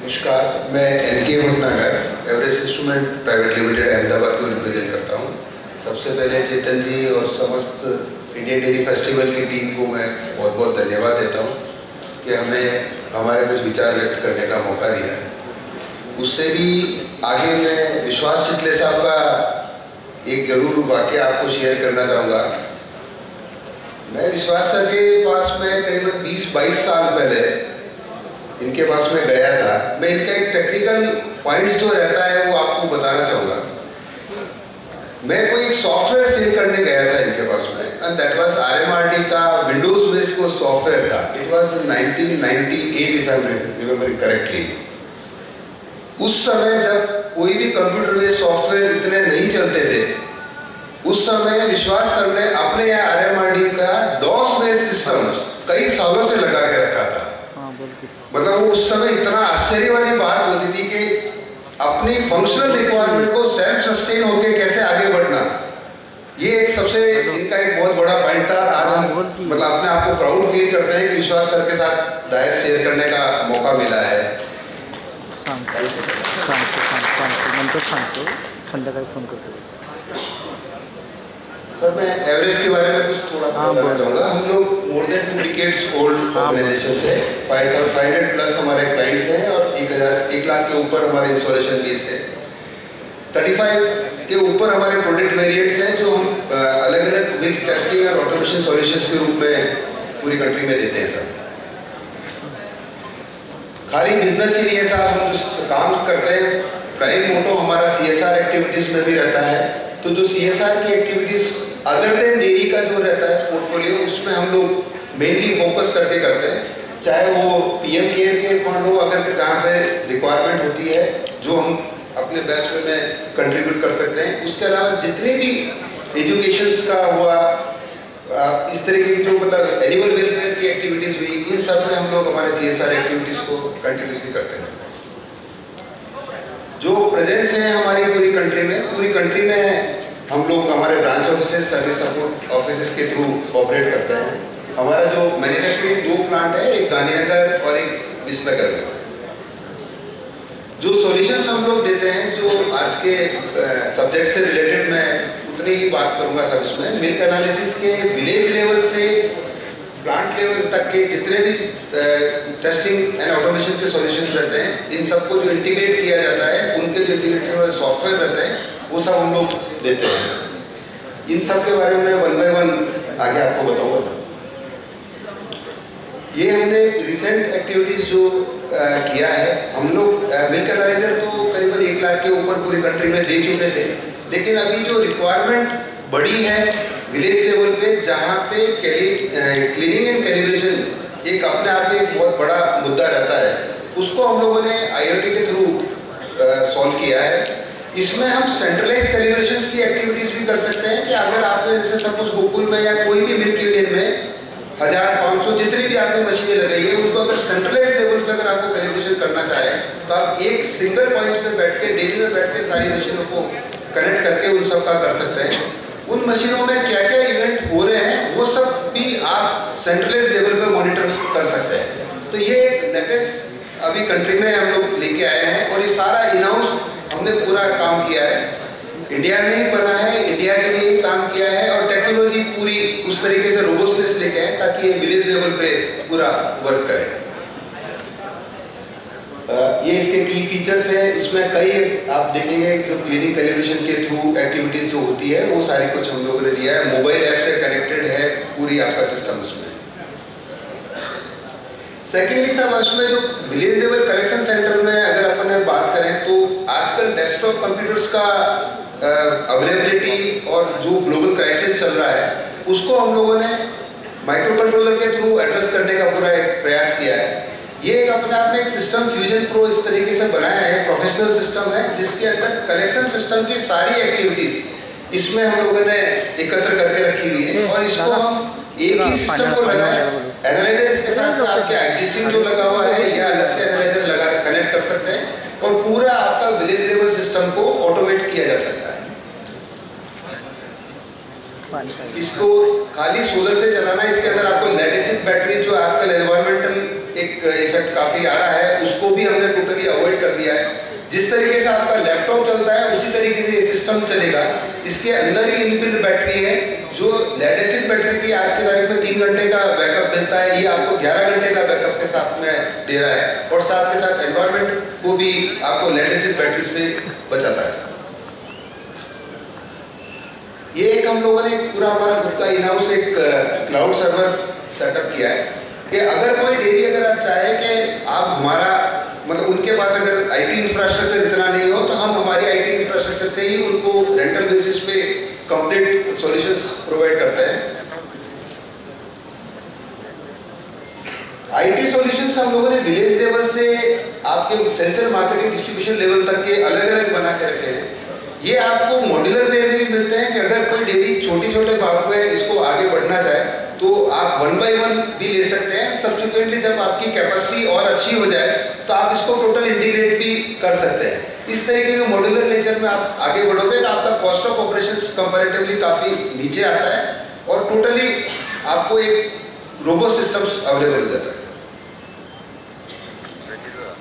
नमस्कार, मैं NK Bhatnagar Everest instrument private limited Ahmedabad को रिप्रेजेंट करता हूँ। सबसे पहले चेतन जी और समस्त इंडियन डेयरी फेस्टिवल की टीम को मैं बहुत बहुत धन्यवाद देता हूँ कि हमें हमारे कुछ विचार व्यक्त करने का मौका दिया है। उससे भी आगे मैं विश्वास चितले साहब का एक जरूर वाक़या आपको शेयर करना चाहूँगा। मैं विश्वास सर के पास में करीबन 20-22 साल पहले इनके पास में गया था। मैं इनका एक टेक्निकल पॉइंट्स जो रहता है वो आपको बताना चाहूँगा। मैं कोई एक सॉफ्टवेयर सेल करने गया था इनके पास में, एंड दैट वाज RMRD का विंडोज बेस्ड को सॉफ्टवेयर था। It was in 1998 if I am remembering correctly. उस समय जब कोई भी कंप्यूटर बेस्ड सॉफ्टवेयर इतने नहीं चलते थे, उस समय विश्वास सर ने अपने यहाँ RMRD का DOS बेस्ड सिस्टम कई सालों से लगा के रखा था। मतलब वो उस समय इतना आश्चर्य वाली बात होती थी कि अपनी फंक्शनल रिक्वायरमेंट को सेल्फ सस्टेन होके कैसे आगे बढ़ना, ये एक सबसे इनका एक बहुत बड़ा पॉइंट था। आज हम मतलब अपने आप को प्राउड फील करते हैं कि विश्वास सर के साथ डायस शेयर करने का मौका मिला है। सर मैं एवरेस्ट के बारे में कुछ थोड़ा बताना चाहूँगा। हम लोग more than 2 decades old organisation से 500 प्लस हमारे क्लाइंट्स हैं और 1 लाख के ऊपर हमारे इंस्टॉलेशन बेस है। 35 के ऊपर हमारे प्रोडक्ट वेरिएंट्स हैं जो हम अलग अलग मिल्क टेस्टिंग और ऑटोमेशन सॉल्यूशंस के रूप में पूरी कंट्री में देते हैं। सर खाली बिजनेस ही नहीं है साहब, हम जो काम करते हैं प्राइम मोटो हमारा CSR एक्टिविटीज़ में भी रहता है। तो जो CSR की एक्टिविटीज़ अदर देन डेयरी का जो रहता है पोर्टफोलियो, उसमें हम लोग मेनली फोकस करके करते हैं। चाहे वो PM केयर के फंड हो, अगर जहाँ पे रिक्वायरमेंट होती है जो हम अपने बेस्ट वे में कंट्रीब्यूट कर सकते हैं। उसके अलावा जितने भी एजुकेशंस का हुआ, इस तरीके की जो मतलब एनिमल वेलफेयर की एक्टिविटीज़ हुई, इन सब में हम लोग हमारे CSR एक्टिविटीज़ को कंटिन्यूसली करते हैं। जो प्रेजेंस है हमारी पूरी कंट्री में हम लोग हमारे branch offices, service support offices के थ्रू ऑपरेट करते हैं। हमारा जो मैन्युफैक्चरिंग 2 प्लांट है, एक गांधीनगर और एक विसनगर में। जो सॉल्यूशंस हम लोग देते हैं, जो आज के सब्जेक्ट से रिलेटेड मैं उतनी ही बात करूंगा सब इसमें। मिल्क एनालिसिस के विलेज लेवल से प्लांट लेवल तक के जितने भी टेस्टिंग एंड ऑटोमेशन के सॉल्यूशंस रहते हैं, इन सबको जो इंटीग्रेट किया जाता है, उनके जो इंटीग्रेटेड वाले सॉफ्टवेयर रहते हैं, वो सब हम लोग देते हैं। इन सब के बारे में 1 बाय 1 आगे आपको बताऊंगा। ये हमने रिसेंट एक्टिविटीज जो किया है, हम लोग मिल्क एनालाइजर तो करीबन 1 लाख के ऊपर पूरी कंट्री में दे चुके थे। लेकिन अभी जो रिक्वायरमेंट बढ़ी है विलेज लेवल पे, जहाँ पे क्लीनिंग एंड कैलिब्रेशन एक अपने आप में एक बहुत बड़ा मुद्दा रहता है, उसको हम लोगों ने IoT के थ्रू सॉल्व किया है। इसमें हम सेंट्रलाइज कैलिब्रेशंस की एक्टिविटीज भी कर सकते हैं कि अगर आपने जैसे सपोज गोकुल में या कोई भी मिल्क यूनियन में 1000-500 जितनी भी आपने मशीनें लगाई है, उनको अगर सेंट्रलाइज लेवल पे अगर आपको कैलिब्रेशन करना चाहे तो आप एक सिंगल पॉइंट पे बैठ के, डेली में बैठ के सारी मशीनों को कनेक्ट करके उन सब का कर सकते हैं। उन मशीनों में क्या क्या इवेंट हो रहे हैं वो सब भी आप सेंट्रलाइज लेवल पे मॉनिटर कर सकते हैं। तो ये एक लेटेस्ट अभी कंट्री में हम लोग लेके आए हैं और ये सारा इन हाउस हमने पूरा काम किया है, इंडिया में ही बना है, इंडिया के लिए ही काम किया है और टेक्नोलॉजी पूरी उस तरीके से रोबस्टनेस लेके आए ताकि ये विलेज लेवल पे पूरा वर्क करे। ये इसके की फीचर्स हैं। इसमें कई आप देखेंगे जो क्लीनिंग कैलिब्रेशन के थ्रू एक्टिविटीज जो होती है वो सारी कुछ हम लोगों ने दिया है। मोबाइल ऐप से कनेक्टेड है पूरी आपका सिस्टम उसमें। सेकेंडली सब उसमें जो विलेज लेवल कलेक्शन सेंटर में अगर अपन बात करें तो आजकल डेस्कटॉप कंप्यूटर्स का अवेलेबिलिटी और जो ग्लोबल क्राइसिस चल रहा है, उसको हम लोगों ने माइक्रो कंट्रोलर के थ्रू एड्रेस करने का पूरा एक प्रयास किया है। ये एक अपने आप में एक सिस्टम फ्यूजन प्रो इस तरीके से बनाया है, प्रोफेशनल सिस्टम है जिसके अंदर कलेक्शन सिस्टम की सारी एक्टिविटीज इसमें हम लोगों ने एकत्र करके रखी हुई है और इसको हम एक ही सिस्टम को लगाए। एनालाइजर इसके साथ में आपके एग्जिस्टिंग जो लगा हुआ है या अलग से एनालाइजर लगा कनेक्ट कर सकते हैं और पूरा आपका विलेज लेवल सिस्टम को ऑटोमेट किया जा सकता है। इसको खाली सोलर से चलाना, इसके अंदर आपको लेड एसिड बैटरी जो आजकल एनवायरमेंटल एक इफेक्ट काफी आ रहा है, उसको भी हमने टोटली अवॉइड जिस तरीके से आपका लैपटॉप चलता है उसी तरीके से ये सिस्टम चलेगा। इसके अंदर ही इनबिल्ट बैटरी है, जो लेड एसिड बैटरी की आज की तारीख में 3 घंटे का बैकअप मिलता है, ये आपको 11 घंटे का बैकअप के साथ में दे रहा है और साथ के साथ एनवायरनमेंट को भी आपको लेड एसिड बैटरी से बचाता है। ये एक हम लोगों ने पूरा हमारा खुद का इन हाउस एक क्लाउड सर्वर सेटअप किया है कि अगर कोई डेयरी अगर आप चाहे कि आप हमारा मतलब उनके पास अगर आईटी इंफ्रास्ट्रक्चर इतना नहीं हो तो हम हमारी आईटी इंफ्रास्ट्रक्चर से ही उनको रेंटल बेसिस पे कंप्लीट सॉल्यूशंस प्रोवाइड करते हैं। आईटी सॉल्यूशंस हम लोगों ने विलेज लेवल से आपके सेल्स मार्केटिंग डिस्ट्रीब्यूशन लेवल तक के अलग अलग बना के रखे हैं। ये आपको मॉड्यूलर वे में भी मिलते हैं कि अगर कोई डेयरी छोटे भाग में इसको आगे बढ़ना चाहे तो आप 1 बाय 1 भी ले सकते हैं। सब्सिक्वेंटली जब आपकी कैपेसिटी और अच्छी हो जाए तो आप इसको टोटल इंटीग्रेट भी कर सकते हैं। इस तरीके के मॉड्यूलर नेचर में आप आगे बढ़ोगे तो आपका कॉस्ट ऑफ ऑपरेशंस कंपैरेटिवली काफ़ी नीचे आता है और टोटली आपको एक रोबोस्ट सिस्टम्स अवेलेबल हो जाता है।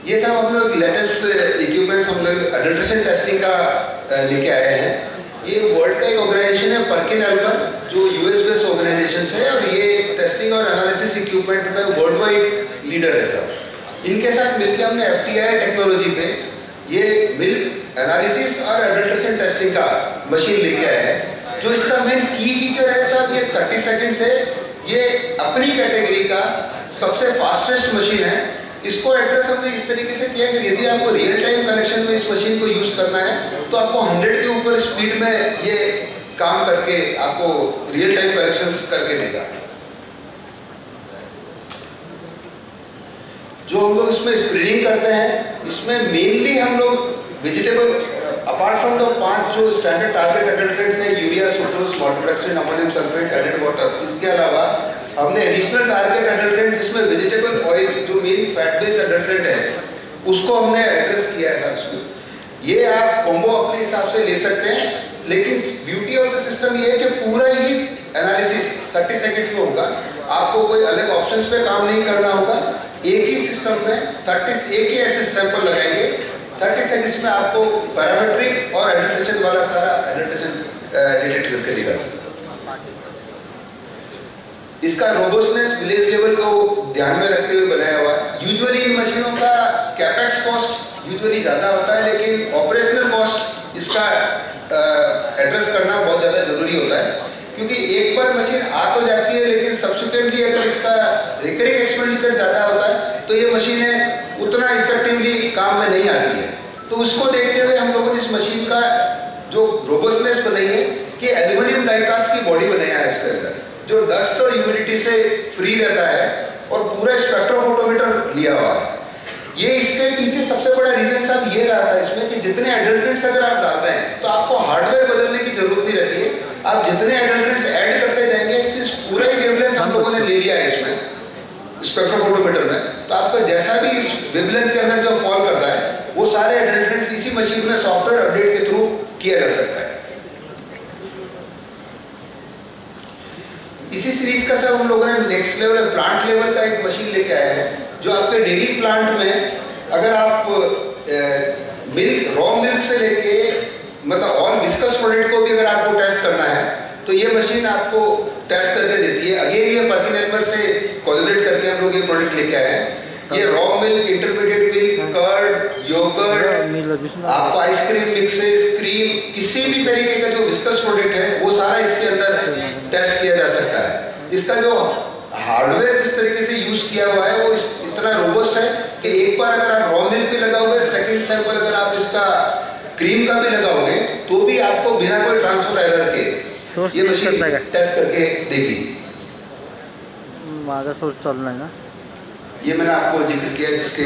ये सब हम लोग लेटेस्ट इक्विपमेंट्स हम लोग अडल्ट्रेशन टेस्टिंग का लेके आए हैं। ये वर्ल्ड का एक ऑर्गेनाइजेशन है PerkinElmer, जो यूएस बेस्ड ऑर्गेनाइजेशन है और ये टेस्टिंग और एनालिसिस इक्विपमेंट में वर्ल्ड वाइड लीडर है सब। इनके साथ मिलकर हमने FTI टेक्नोलॉजी पे ये मिल्क एनालिसिस और अडल्ट्रेशन टेस्टिंग का मशीन लेके आए हैं। जो इसका मेन की फीचर है साहब, ये 30 सेकेंड से ये अपनी कैटेगरी का सबसे फास्टेस्ट मशीन है। इसको एड्रेस हमने इस तरीके से किया कि यदि आपको रियल टाइम कनेक्शन में इस मशीन को यूज करना है तो आपको 100 के ऊपर स्पीड में ये काम करके आपको रियल टाइम कनेक्शंस करके देगा। जो हम लोग इसमें स्क्रीनिंग करते हैं, इसमें मेनली हम लोग वेजिटेबल अपार्ट फ्रॉम द 5 जो स्टैंडर्ड टारगेट एडल्ट्रेंट्स हैं, यूरिया, सुक्रोज, मोटोरेक्सिन, अमोनियम सल्फेट, एडेड वाटर, इसके अलावा हमने एडिशनल टारगेट एडल्ट्रेंट जिसमें वेजिटेबल ऑयल जो मेन फैट बेस्ड एडल्ट्रेंट है उसको हमने एड्रेस किया है साहब। ये आप कॉम्बो अपने हिसाब से ले सकते हैं, लेकिन ब्यूटी ऑफ द सिस्टम ये है कि पूरा ही एनालिसिस 30 सेकंड में होगा। आपको कोई अलग ऑप्शंस पे काम नहीं करना होगा। एक ही सिस्टम में एक ही ऐसे सैंपल लगाएंगे, 30 सेकंड्स में आपको पैरामीट्रिक और एडल्ट्रेशन वाला सारा एडल्ट्रेशन डिटेक्ट करके देगा। इसका रोबस्टनेस विलेज लेवल को ध्यान में रखते हुए बनाया हुआ है। यूजुअली इन मशीनों का कैपेक्स कॉस्ट यूजुअली ज़्यादा होता है, लेकिन ऑपरेशनल कॉस्ट इसका एड्रेस करना बहुत ज़्यादा जरूरी होता है, क्योंकि एक बार मशीन आ तो जाती है लेकिन सब्सिक्वेंटली अगर इसका रिकरिंग एक्सपेंडिचर ज़्यादा होता है तो ये मशीनें उतना इफेक्टिवली काम में नहीं आती है। तो उसको देखते हुए हम लोगों ने इस मशीन का जो रोबस्टनेस बनाई है कि एल्यूमिनियम डाइकास्ट की बॉडी बनाया है इसके अंदर, जो डस्ट और ह्यूमिडिटी से फ्री रहता है और पूरा स्पेक्ट्रोफोटोमीटर लिया हुआ है। ये इसके पीछे सबसे बड़ा रीजन साहब ये रहा था इसमें कि जितने एडल्ट्रेंट्स अगर आप डाल रहे हैं तो आपको हार्डवेयर बदलने की जरूरत नहीं रहती है। आप जितने एडल्ट्रेंट्स ऐड करते जाएंगे, इस पूरा ही वेवलेंथ हम लोगों ने ले लिया है इसमें स्पेक्ट्रोफोटोमीटर में, तो आपको जैसा भी इस वेवलेंथ के अंदर जो फॉल करता है वो सारे एडल्ट्रेंट्स इसी मशीन में सॉफ्टवेयर अपडेट के थ्रू किया जा सकता है। इसी सीरीज का सब हम लोगों ने नेक्स्ट लेवल प्लांट लेवल का एक मशीन लेके आया है, जो आपके डेयरी प्लांट में अगर आप मिल्क रॉ मिल्क से लेके मतलब ऑल विस्कस प्रोडक्ट को भी अगर आपको टेस्ट करना है तो ये मशीन आपको टेस्ट करके देती है। अगेन ये PerkinElmer से कोलैबोरेट करके हम लोग ये प्रोडक्ट लेके आए हैं। ये raw milk, intermediate milk, curd, yoghurt, आपको आइसक्रीम मिक्सेस, क्रीम, किसी भी तरीके का जो विस्कस प्रोडक्ट है वो सारा इसके अंदर टेस्ट किया जा सकता है। इसका जो हार्डवेयर जिस तरीके से यूज किया हुआ है वो इतना रोबस्ट है कि एक बार अगर आप रॉ मिल्क पे लगाओगे, सेकंड सैंपल अगर आप इसका क्रीम का भी लगाओगे तो भी आपको बिना कोई ट्रांसफर एरर के ये मशीन टेस्ट करके देगी। माझा सोर्स चालू नाही ना, ये मैंने आपको जिक्र किया जिसके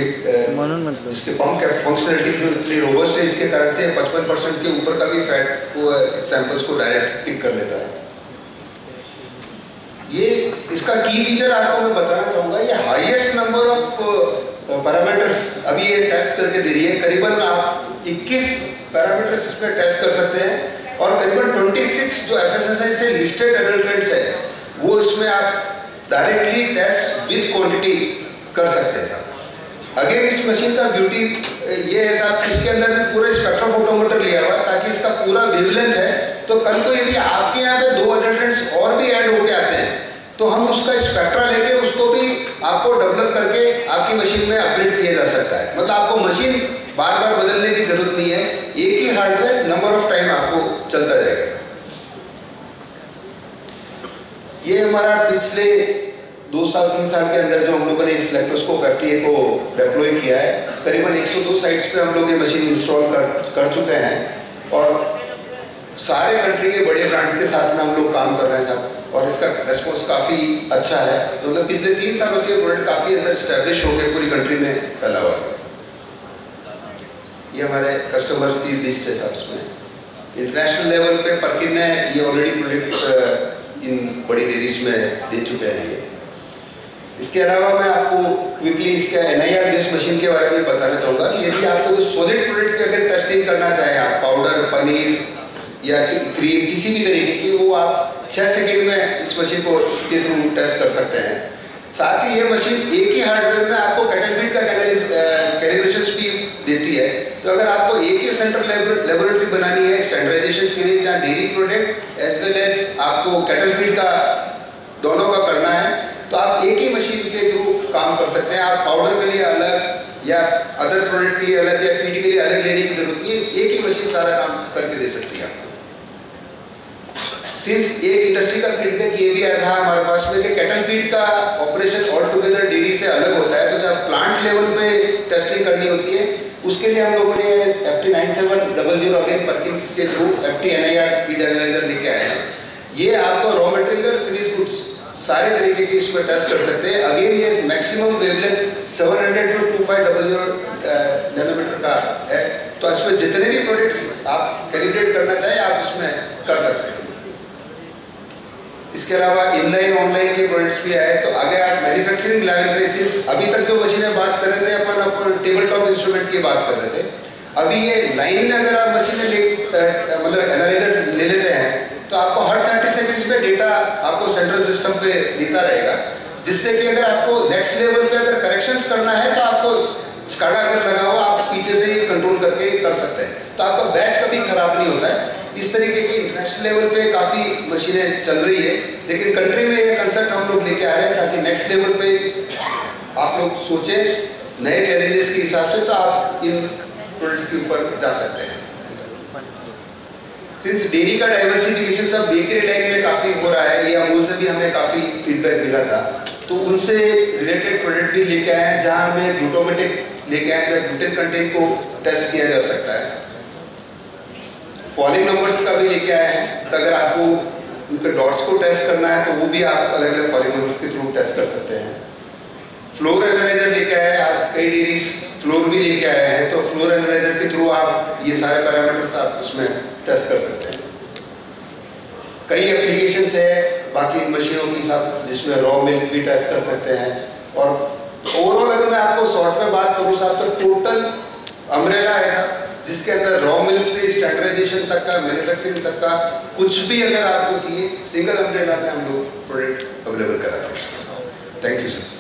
पंप का फंक्शनलिटी जो इतनी रोबस्ट है, इसके कारण से 55% के ऊपर का भी फैट वो सैंपल्स को डायरेक्ट पिक कर लेता है। ये इसका की फीचर आपको मैं बताना चाहूँगा, ये हाईएस्ट नंबर ऑफ पैरामीटर्स अभी ये टेस्ट करके दे रही है। करीबन आप 21 पैरामीटर्स इसमें टेस्ट कर सकते हैं और करीबन 26 जो FSSAI से लिस्टेड एडल्ट्रेंट्स है वो इसमें आप डायरेक्टली टेस्ट विद क्वांटिटी कर सकते हैं। अगेन इस मशीन का ब्यूटी ये है साहब, इसके अंदर भी पूरा स्पेक्ट्रोफोटोमीटर लिया हुआ है ताकि इसका पूरा वेवलेंथ है, तो कल को यदि आपके यहाँ पे 2 अडल्ट्रेंट्स और भी ऐड होके आते हैं तो हम उसका स्पेक्ट्रा लेके उसको भी आपको डेवलप करके आपकी मशीन में अपग्रेड किया जा सकता है। मतलब आपको मशीन बार बार बदलने की जरूरत नहीं है, एक ही हार्डवेयर नंबर ऑफ टाइम आपको चलता जाएगा। ये हमारा पिछले 2 साल 3 साल के अंदर जो हम लोगों ने इस लैप्टोस्कोप FTA को डिप्लॉय किया है, करीबन 102 साइट्स पे हम लोग ये मशीन इंस्टॉल कर चुके हैं और सारे कंट्री के बड़े ब्रांड्स के साथ में हम लोग काम कर रहे हैं साहब, और इसका रेस्पॉन्स काफ़ी अच्छा है। मतलब पिछले 3 सालों से ये प्रोडक्ट काफ़ी अंदर स्टैब्लिश हो गए, पूरी कंट्री में फैला हुआ है। ये हमारे कस्टमर की लिस्ट है साहब, इसमें इंटरनेशनल लेवल पे पर्किन ने ये ऑलरेडी प्रोडक्ट इन बड़ी डेयरीज में दे चुके हैं ये। इसके अलावा मैं आपको क्विकली इसके NIR बेस्ड मशीन के बारे में बताना चाहूँगा कि यदि आपको सॉलिड प्रोडक्ट की अगर टेस्टिंग करना चाहें, आप पाउडर, पनीर या क्रीम किसी भी तरीके की, वो आप 6 सेकेंड में इस मशीन को इसके थ्रू टेस्ट कर सकते हैं। साथ ही ये मशीन एक ही हार्डवेयर में आपको कैटल फीड का कैलिब्रेशन स्पीड देती है। तो अगर आपको एक ही सेंट्रल लेबोरेटरी बनानी है स्टैंडर्डाइजेशन के लिए, जहाँ dairy product as well as आपको कैटल फीड का दोनों का करना है, तो आप एक ही मशीन के थ्रू काम कर सकते हैं। आप पाउडर के लिए अलग या अदर प्रोडक्ट के लिए अलग या फीड के लिए अलग लेने की जरूरत नहीं है, एक ही मशीन सारा काम करके दे सकती है आपको। सिंस एक इंडस्ट्री का फीडबैक ये भी आया था हमारे पास में कि कैटल फीड का ऑपरेशन ऑल टुगेदर डेयरी से अलग होता है, तो जब प्लांट लेवल पे टेस्टिंग करनी होती है उसके लिए हम लोगों ने FT 9700 अगेन पर्किंस के through FT NIR feed analyser लेके आए हैं। ये आपको रॉ मटेरियल फिनिश गुड्स सारे तरीके के इसमें टेस्ट कर सकते हैं। अगेन ये मैक्सिमम वेवलेंथ 700 to 2500 नैनोमीटर का है, तो इसमें जितने भी प्रोडक्ट्स आप कैलिब्रेट करना चाहें आप इसमें कर सकते हैं। इसके अलावा इनलाइन ऑनलाइन के प्रोडक्ट्स भी आए। तो अगर आप मैन्युफैक्चरिंग लेवल पे सिर्फ अभी तक जो मशीनें बात कर रहे थे अपन टेबल टॉप इंस्ट्रूमेंट की बात कर रहे थे, अभी ये लाइन में अगर आप मशीनें मतलब एनालाइजर ले लेते हैं तो आपको हर 30 सेकंड्स में डेटा आपको सेंट्रल सिस्टम पे देता रहेगा, जिससे कि अगर आपको नेक्स्ट लेवल पे अगर करेक्शंस करना है तो आपको स्काडा अगर लगा हुआ आप पीछे से ये कंट्रोल करके कर सकते हैं, तो आपका बैच कभी खराब नहीं होता है। इस तरीके की इंटरनेशनल लेवल पे काफ़ी मशीनें चल रही है, लेकिन कंट्री में ये कंसेप्ट हम लोग लेके आ रहे हैं ताकि नेक्स्ट लेवल पे आप लोग सोचें नए चैलेंजेस के हिसाब से, तो आप इन प्रोडक्ट्स के ऊपर जा सकते हैं। सिंस डेयरी का डाइवर्सिफिकेशन सब बेकरी लाइन में काफ़ी हो रहा है, ये अमूल से भी हमें काफ़ी फीडबैक मिला था, तो उनसे रिलेटेड प्रोडक्ट भी लेके आए हैं, जहाँ हमें ग्लूटामेटिक लेके आए हैं, ग्लूटेन कंटेंट को टेस्ट किया जा सकता है। फॉलिंग नंबर्स का भी लेके आए हैं, तो अगर आपको उनके डॉट्स को टेस्ट करना है तो वो भी आप अलग अलग फॉलिंग नंबर्स के थ्रू टेस्ट कर सकते हैं। फ्लोर एनालाइजर लेके आए हैं, आज कई डेयरीज फ्लोर भी लेके आए हैं, तो फ्लोर एनालाइजर के थ्रू आप ये सारे पैरामीटर्स आप उसमें टेस्ट कर सकते हैं। कई एप्लीकेशंस है बाकी मशीनों के साथ जिसमें रॉ मिल्क भी टेस्ट कर सकते हैं। और ओवरऑल अगर मैं आपको शॉर्ट में बात करूँ साहब, तो टोटल अम्ब्रेला है साहब, जिसके अंदर रॉ मिल्क से स्टैंडर्डाइजेशन तक का, मैन्युफैक्चरिंग तक का कुछ भी अगर आपको चाहिए, सिंगल अम्ब्रेला में हम लोग प्रोडक्ट अवेलेबल कराते हैं। Thank you sir.